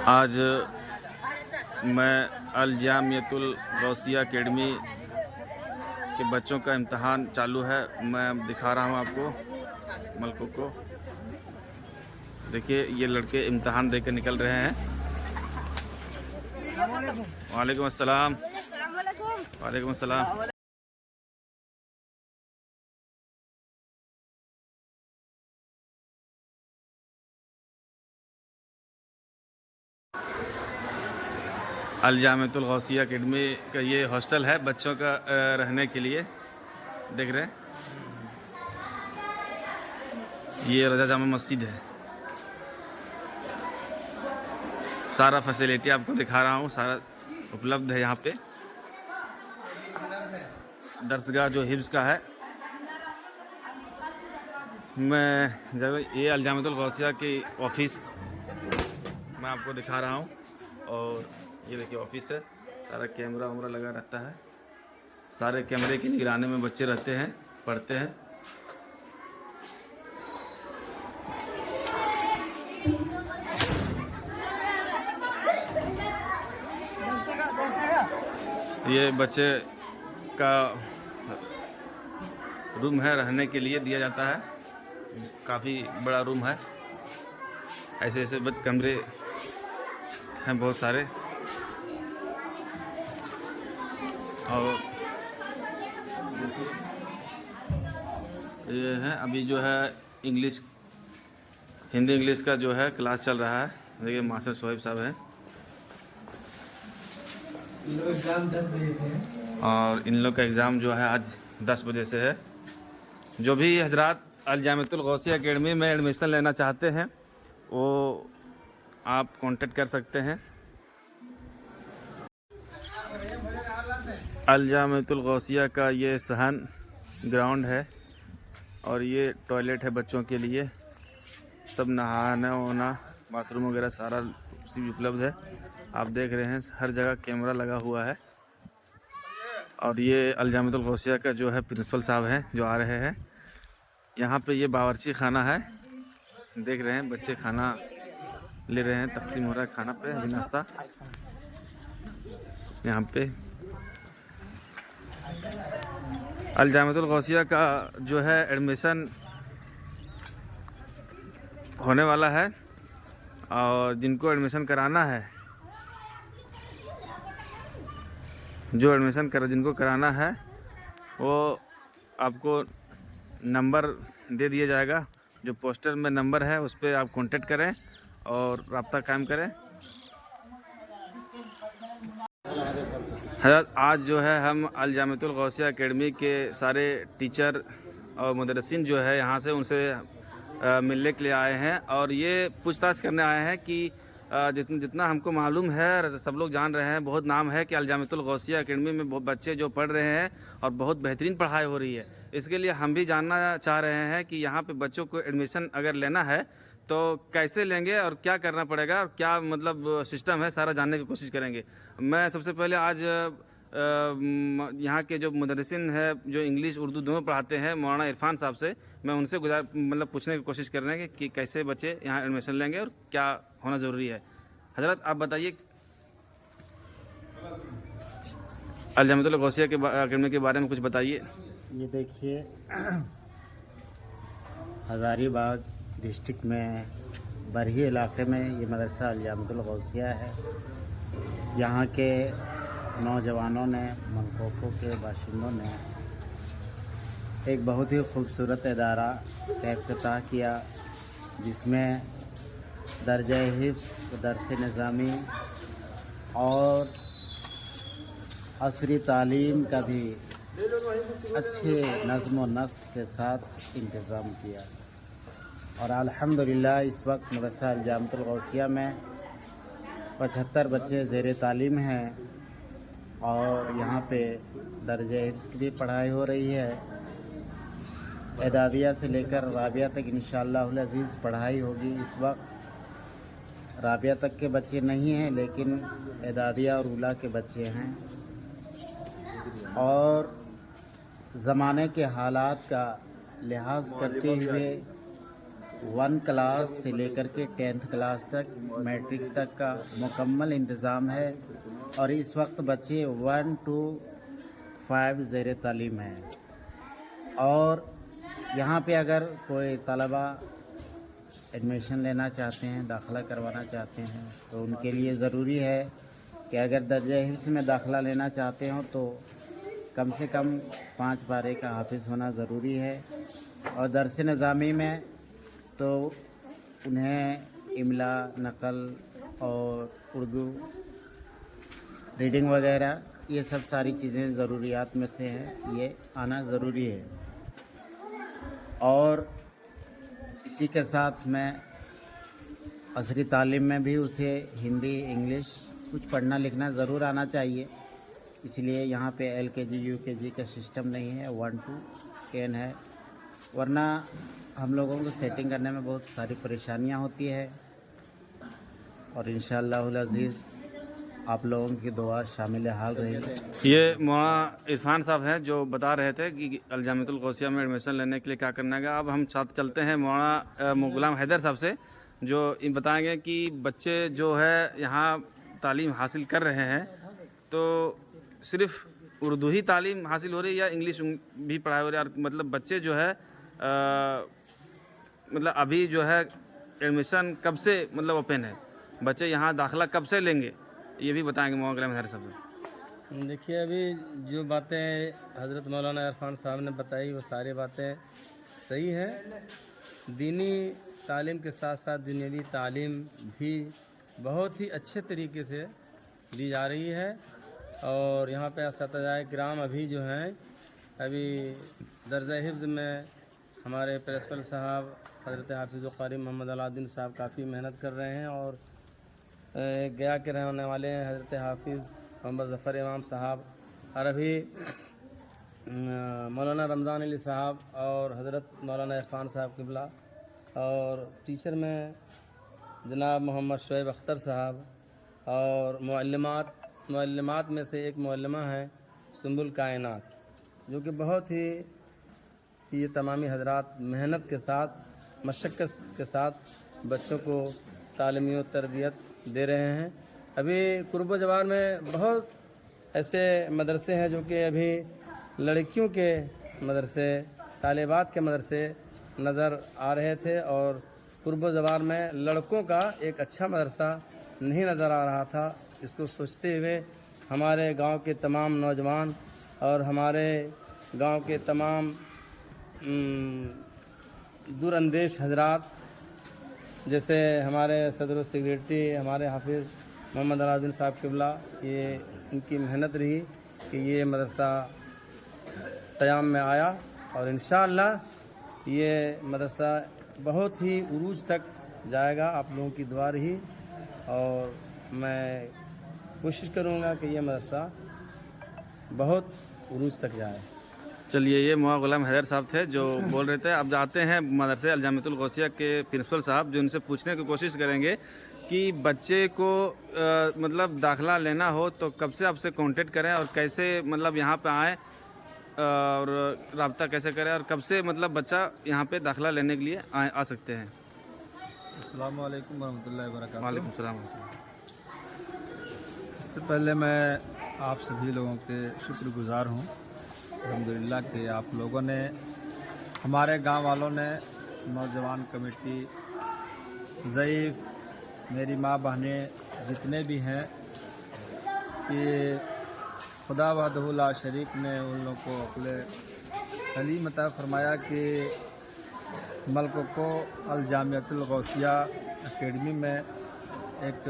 آج میں الجامعۃ الغوثیہ اکیڈمی کے بچوں کا امتحان چالو ہے. میں دکھا رہا ہوں آپ کو ملکوں کو. دیکھیے یہ لڑکے امتحان دے کے نکل رہے ہیں. وعلیکم السلام. وعلیکم السلام. الجامعۃ الغوثیہ اکیڈمی کا یہ ہاسٹل ہے بچوں کا رہنے کے لیے. دیکھ رہے ہیں یہ رضا جامع مسجد ہے. سارا فیسیلیٹی آپ کو دکھا رہا ہوں, سارا اپلبدھ ہے یہاں پہ. درسگاہ جو حفظ کا ہے. میں جب یہ الجامعۃ الغوثیہ کی آفس میں آپ کو دکھا رہا ہوں, اور یہ دیکھیے آفس ہے. سارا کیمرہ ویمرہ لگا رہتا ہے. سارے کیمرے کی نگرانی میں بچے رہتے ہیں, پڑھتے ہیں. یہ بچے کا روم ہے, رہنے کے لیے دیا جاتا ہے. کافی بڑا روم ہے. ایسے ایسے کمرے ہیں بہت سارے. اور یہ ہے ابھی جو ہے انگلش, ہندی انگلش کا جو ہے کلاس چل رہا ہے. دیکھیے ماسٹر شعیب صاحب ہیں, اور ان لوگ کا ایگزام جو ہے آج 10 بجے سے ہے. جو بھی حضرات الجامعۃ الغوثیہ اکیڈمی میں ایڈمیشن لینا چاہتے ہیں وہ آپ کانٹیکٹ کر سکتے ہیں. الجامعۃ الغوثیہ کا یہ صحن گراؤنڈ ہے, اور یہ ٹوائلٹ ہے بچوں کے لیے. سب نہانا وہانا, باتھ روم وغیرہ سارا اپلبدھ ہے. آپ دیکھ رہے ہیں ہر جگہ کیمرہ لگا ہوا ہے. اور یہ الجامعۃ الغوثیہ کا جو ہے پرنسپل صاحب ہیں جو آ رہے ہیں. یہاں پہ یہ باورچی خانہ ہے. دیکھ رہے ہیں بچے کھانا لے رہے ہیں, تقسیم ہو رہا ہے کھانا پہ ابھی ناشتہ یہاں پہ. الجامعۃ الغوثیہ کا جو ہے ایڈمیشن ہونے والا ہے, اور جن کو ایڈمیشن کرانا ہے, جن کو کرانا ہے وہ آپ کو نمبر دے دیا جائے گا. جو پوسٹر میں نمبر ہے اس پہ آپ کانٹیکٹ کریں اور رابطہ قائم کریں. حضرت آج جو ہے ہم الجامعۃ الغوثیہ اکیڈمی کے سارے ٹیچر اور مدرسین جو ہے یہاں سے ان سے ملنے کے لیے آئے ہیں, اور یہ پوچھ تاچھ کرنے آئے ہیں کہ جتنا ہم کو معلوم ہے, سب لوگ جان رہے ہیں, بہت نام ہے کہ الجامعۃ الغوثیہ اکیڈمی میں بہت بچے جو پڑھ رہے ہیں اور بہت بہترین پڑھائی ہو رہی ہے. اس کے لیے ہم بھی جاننا چاہ رہے ہیں کہ یہاں پہ بچوں کو ایڈمیشن اگر لینا ہے تو کیسے لیں گے اور کیا کرنا پڑے گا, اور کیا مطلب سسٹم ہے, سارا جاننے کی کوشش کریں گے. میں سب سے پہلے آج یہاں کے جو مدرسین ہے جو انگلش اردو دونوں پڑھاتے ہیں, مولانا عرفان صاحب سے میں ان سے پوچھنے کی کوشش کر رہے ہیں کہ کیسے بچے یہاں ایڈمیشن لیں گے اور کیا ہونا ضروری ہے. حضرت آپ بتائیے الجامعۃ الغوثیہ کے اکیڈمی کے بارے میں کچھ بتائیے. یہ دیکھیے ہزاری باغ ڈسٹرکٹ میں برہی علاقے میں یہ مدرسہ الجامعۃ الغوثیہ ہے. یہاں کے نوجوانوں نے, منکوکوں کے باشندوں نے ایک بہت ہی خوبصورت ادارہ کا افتتاح کیا, جس میں درجہ حفظ, درس نظامی اور عصری تعلیم کا بھی اچھے نظم و نسق کے ساتھ انتظام کیا. اور الحمدللہ اس وقت مدرسہ الجامعۃ الغوثیہ میں 75 بچے زیر تعلیم ہیں, اور یہاں پہ درجہ حفظ کی بھی پڑھائی ہو رہی ہے. اعدادیہ سے لے کر رابعہ تک انشاءاللہ العزیز پڑھائی ہوگی. اس وقت رابعہ تک کے بچے نہیں ہیں, لیکن اعدادیہ اور اولیٰ کے بچے ہیں. اور زمانے کے حالات کا لحاظ کرتے ہوئے वन क्लास से लेकर के 10th क्लास तक मैट्रिक तक का मुकम्मल इंतज़ाम है और इस वक्त बच्चे 1 to 5 ज़ेर तालीम हैं। और यहाँ पे अगर कोई तलबा एडमिशन लेना चाहते हैं, दाखिला करवाना चाहते हैं, तो उनके लिए ज़रूरी है कि अगर दर्जा हिफ्ज़ में दाखिला लेना चाहते हो तो कम से कम 5 पारे का हाफिज़ होना ज़रूरी है। और दरस निज़ामी में तो उन्हें इमला, नकल और उर्दू रीडिंग वगैरह ये सब सारी चीज़ें ज़रूरियात में से हैं, ये आना ज़रूरी है। और इसी के साथ मैं असरी तालीम में भी उसे हिंदी, इंग्लिश कुछ पढ़ना लिखना ज़रूर आना चाहिए। इसलिए यहाँ पे LKG UKG का सिस्टम नहीं है, 1 to 10 है, वरना हम लोगों को सेटिंग करने में बहुत सारी परेशानियाँ होती है। और इंशाअल्लाहुल अज़ीज़ आप लोगों की दुआ शामिल हाल रहेगी। ये मौलाना इरफान साहब हैं जो बता रहे थे कि अल जामिअतुल गौसिया में एडमिशन लेने के लिए क्या करना है। अब हम साथ चलते हैं मौलाना गुलाम हैदर साहब से, जो बताएंगे कि बच्चे जो है यहाँ तालीम हासिल कर रहे हैं तो सिर्फ उर्दू ही तालीम हासिल हो रही है या इंग्लिश भी पढ़ाई हो रही है। और मतलब बच्चे जो है मतलब अभी जो है एडमिशन कब से मतलब ओपन है, बच्चे यहाँ दाखिला कब से लेंगे, ये भी बताएंगे मौलाना गुलाम हैदर साहब। देखिए, अभी जो बातें हज़रत मौलाना इरफान साहब ने बताई वो सारी बातें सही हैं। दीनी तालीम के साथ साथ दुनियावी तालीम भी बहुत ही अच्छे तरीके से दी जा रही है। और यहाँ पे असतिज़ाए किराम अभी जो हैं अभी दर्जा हिफ्ज़ में हमारे प्रिंसिपल साहब हज़रत हाफिज़ क़ारी मोहम्मद अलाउद्दीन साहब काफ़ी मेहनत कर रहे हैं। और गया के रहने वाले हैं हज़रत हाफिज़ मोहम्मद ज़फ़र इमाम साहब, और अभी मौलाना रमज़ान अली साहब और हज़रत मौलाना इरफान साहब क़िबला, और टीचर में जनाब मोहम्मद शुएब अख्तर साहब, और मुअल्लिमात में से एक मुअल्लिमा है सुंबुल कायनात, जो कि बहुत ही ये तमामी हजरात मेहनत के साथ मशक्क़त के साथ बच्चों को तालीमी और तरबियत दे रहे हैं। अभी कुर्ब जवार में बहुत ऐसे मदरसे हैं जो कि अभी लड़कियों के मदरसे, तालिबात के मदरसे नज़र आ रहे थे, और कुर्ब जवार में लड़कों का एक अच्छा मदरसा नहीं नज़र आ रहा था। इसको सोचते हुए हमारे गांव के तमाम नौजवान और हमारे गांव के तमाम दूरअंदेश हजरात, जैसे हमारे सदर सेक्रेटरी हमारे हाफिज़ मोहम्मद अलाउद्दीन साहब क़िबला, ये इनकी मेहनत रही कि ये मदरसा क़याम में आया, और इंशाअल्लाह ये मदरसा बहुत ही उरूज तक जाएगा। आप लोगों की दुआ रही, और मैं कोशिश करूँगा कि ये मदरसा बहुत उरूज तक जाए। चलिए, ये मौलाना गुलाम हैदर साहब थे जो बोल रहे थे। अब जाते हैं मदरसे अल जामिअतुल गौसिया के प्रिंसिपल साहब, जो उनसे पूछने की कोशिश करेंगे कि बच्चे को मतलब दाखिला लेना हो तो कब से आपसे कांटेक्ट करें और कैसे मतलब यहाँ पे आएँ और रब्ता कैसे करें, और कब से मतलब बच्चा यहाँ पे दाखिला लेने के लिए आ सकते हैं। अस्सलाम वालेकुम वरहमतुल्लाहि वबरकातुहू। वालेकुम सलाम। सबसे पहले मैं आप सभी लोगों के शुक्रगुज़ार हूँ अल्हम्दुलिल्लाह कि आप लोगों ने, हमारे गांव वालों ने, नौजवान कमेटी, ज़ईफ़, मेरी माँ बहनें जितने भी हैं, कि खुदा वहदहू ला शरीक ने उन लोगों को अपने सलीम अता फरमाया कि मल्क को अल जामिअतुल गौसिया एकेडमी में एक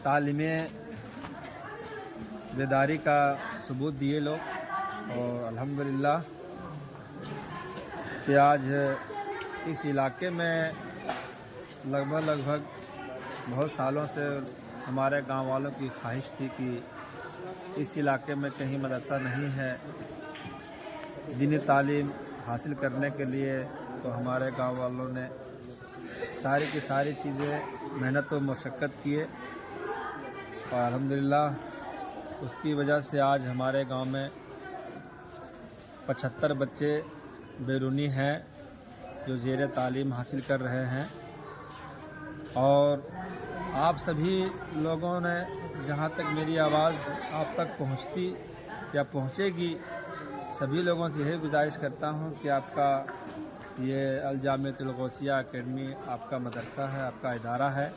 तालीम बेदारी का सबूत दिए लोग, और अल्हम्दुलिल्लाह कि आज इस इलाके में लगभग बहुत सालों से हमारे गांव वालों की ख्वाहिश थी कि इस इलाके में कहीं मदरसा नहीं है दीनी तालीम हासिल करने के लिए। तो हमारे गांव वालों ने सारी की सारी चीज़ें मेहनत और मशक्क़त किए, और अल्हम्दुलिल्लाह उसकी वजह से आज हमारे गांव में 75 बच्चे बैरूनी हैं, जो ज़ेर तालीम हासिल कर रहे हैं। और आप सभी लोगों ने, जहाँ तक मेरी आवाज़ आप तक पहुँचती या पहुँचेगी, सभी लोगों से यही गुजारिश करता हूँ कि आपका ये अल जामियतुल गौसिया एकेडमी आपका मदरसा है, आपका इदारा है।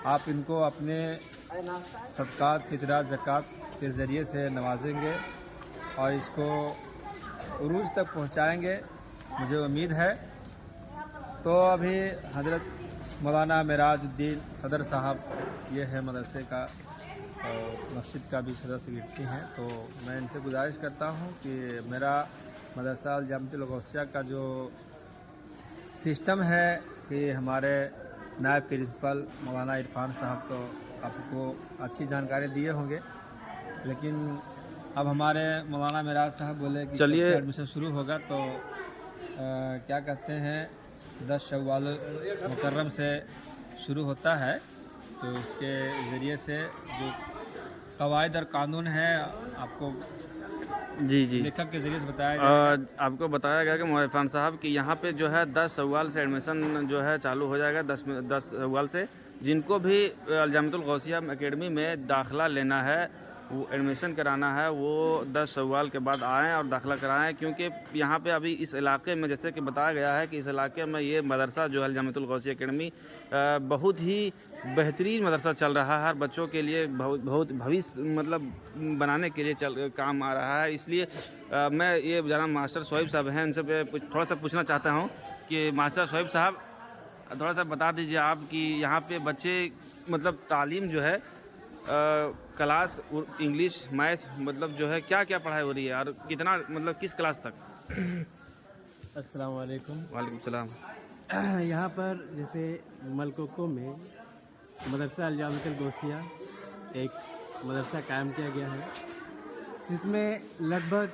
आप इनको अपने सदक़ात, फ़ितरात, ज़कात के ज़रिए से नवाजेंगे और इसको उरूज तक पहुँचाएँगे, मुझे उम्मीद है। तो अभी हज़रत मौलाना मेराजुद्दीन सदर साहब ये है मदरसे का और मस्जिद का भी सदर सेक्रेटरी हैं, तो मैं इनसे गुजारिश करता हूँ कि मेरा मदरसा अल जामियतुल गौसिया का जो सिस्टम है कि हमारे नायब प्रिंसिपल मौलाना इरफान साहब तो आपको अच्छी जानकारी दिए होंगे, लेकिन अब हमारे मौलाना मेराज साहब बोले कि चलिए एडमिशन शुरू होगा तो क्या कहते हैं 10 शव्वाल मुकर्रम से शुरू होता है, तो इसके ज़रिए से जो कवायद और कानून है आपको जी जी लेखक के ज़रिए से बताया जाएगा। आपको बताया गया कि मौलाना इरफान साहब कि यहाँ पे जो है 10 शव्वाल से एडमिशन जो है चालू हो जाएगा। 10 शव्वाल से जिनको भी अल जामियतुल गौसिया एकेडमी में दाखिला लेना है, वो एडमिशन कराना है, वो 10 शव्वाल के बाद आएँ और दाखिला कराएँ, क्योंकि यहाँ पे अभी इस इलाके में जैसे कि बताया गया है कि इस इलाके में ये मदरसा जो है अल जामियतुल गौसिया एकेडमी बहुत ही बेहतरीन मदरसा चल रहा है। हर बच्चों के लिए बहुत भविष्य मतलब बनाने के लिए काम आ रहा है। इसलिए मैं ये जाना मास्टर शोएब साहब हैं, इनसे थोड़ा सा पूछना चाहता हूँ कि मास्टर शोएब साहब थोड़ा सा बता दीजिए आप कि यहाँ पे बच्चे मतलब तालीम जो है क्लास इंग्लिश मैथ मतलब जो है क्या क्या पढ़ाई हो रही है और कितना मतलब किस क्लास तक? अस्सलाम वालेकुम। वालेकुम सलाम। यहाँ पर जैसे मलकोको में मदरसा अल जामियतुल गौसिया एक मदरसा कायम किया गया है, जिसमें लगभग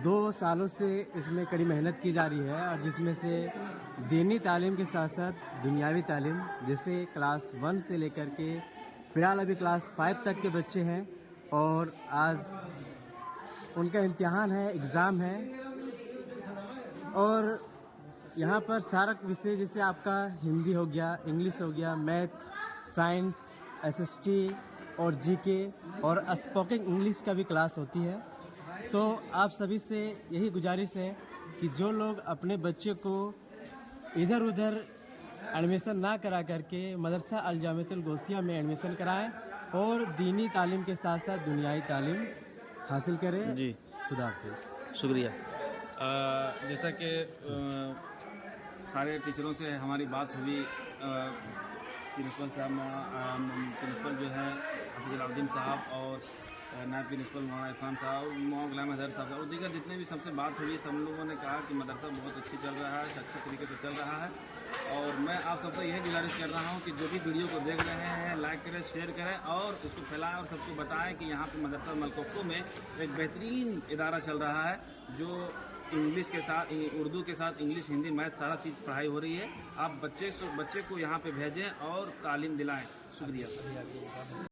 2 सालों से इसमें कड़ी मेहनत की जा रही है, और जिसमें से दीनी तालीम के साथ साथ दुनियावी तालीम, जैसे क्लास 1 से लेकर के फ़िलहाल अभी क्लास 5 तक के बच्चे हैं और आज उनका इम्तिहान है, एग्ज़ाम है। और यहाँ पर सारा विषय जैसे आपका हिंदी हो गया, इंग्लिश हो गया, मैथ, साइंस, एसएसटी और जीके और स्पोकन इंग्लिश का भी क्लास होती है। तो आप सभी से यही गुजारिश है कि जो लोग अपने बच्चे को इधर उधर एडमिशन ना करा करके मदरसा अल जामियतुल गौसिया में एडमिशन कराएं और दीनी तालीम के साथ साथ दुनियाई तालीम हासिल करें। जी खुदा हाफिज़। शुक्रिया। जैसा कि सारे टीचरों से हमारी बात हुई, प्रिंसिपल साहब प्रिंसिपल जो है हफीज़ुल साहब और नायब प्रिंसिपल मौलाना इरफान साहब, मौलाना गुलाम अजहर साहब और दीगर जितने भी सबसे बात हुई, सब लोगों ने कहा कि मदरसा बहुत अच्छी चल रहा है, अच्छा तरीके से चल रहा है। और मैं आप सबसे यही गुजारिश कर रहा हूँ कि जो भी वीडियो को देख रहे हैं लाइक करें, शेयर करें और उसको फैलाएं और सबको बताएं कि यहाँ पे मदरसा मलकोको में एक बेहतरीन इदारा चल रहा है, जो इंग्लिश के साथ उर्दू के साथ इंग्लिश, हिंदी, मैथ सारा चीज़ पढ़ाई हो रही है। आप बच्चे को यहाँ पे भेजें और तालीम दिलाएं। शुक्रिया।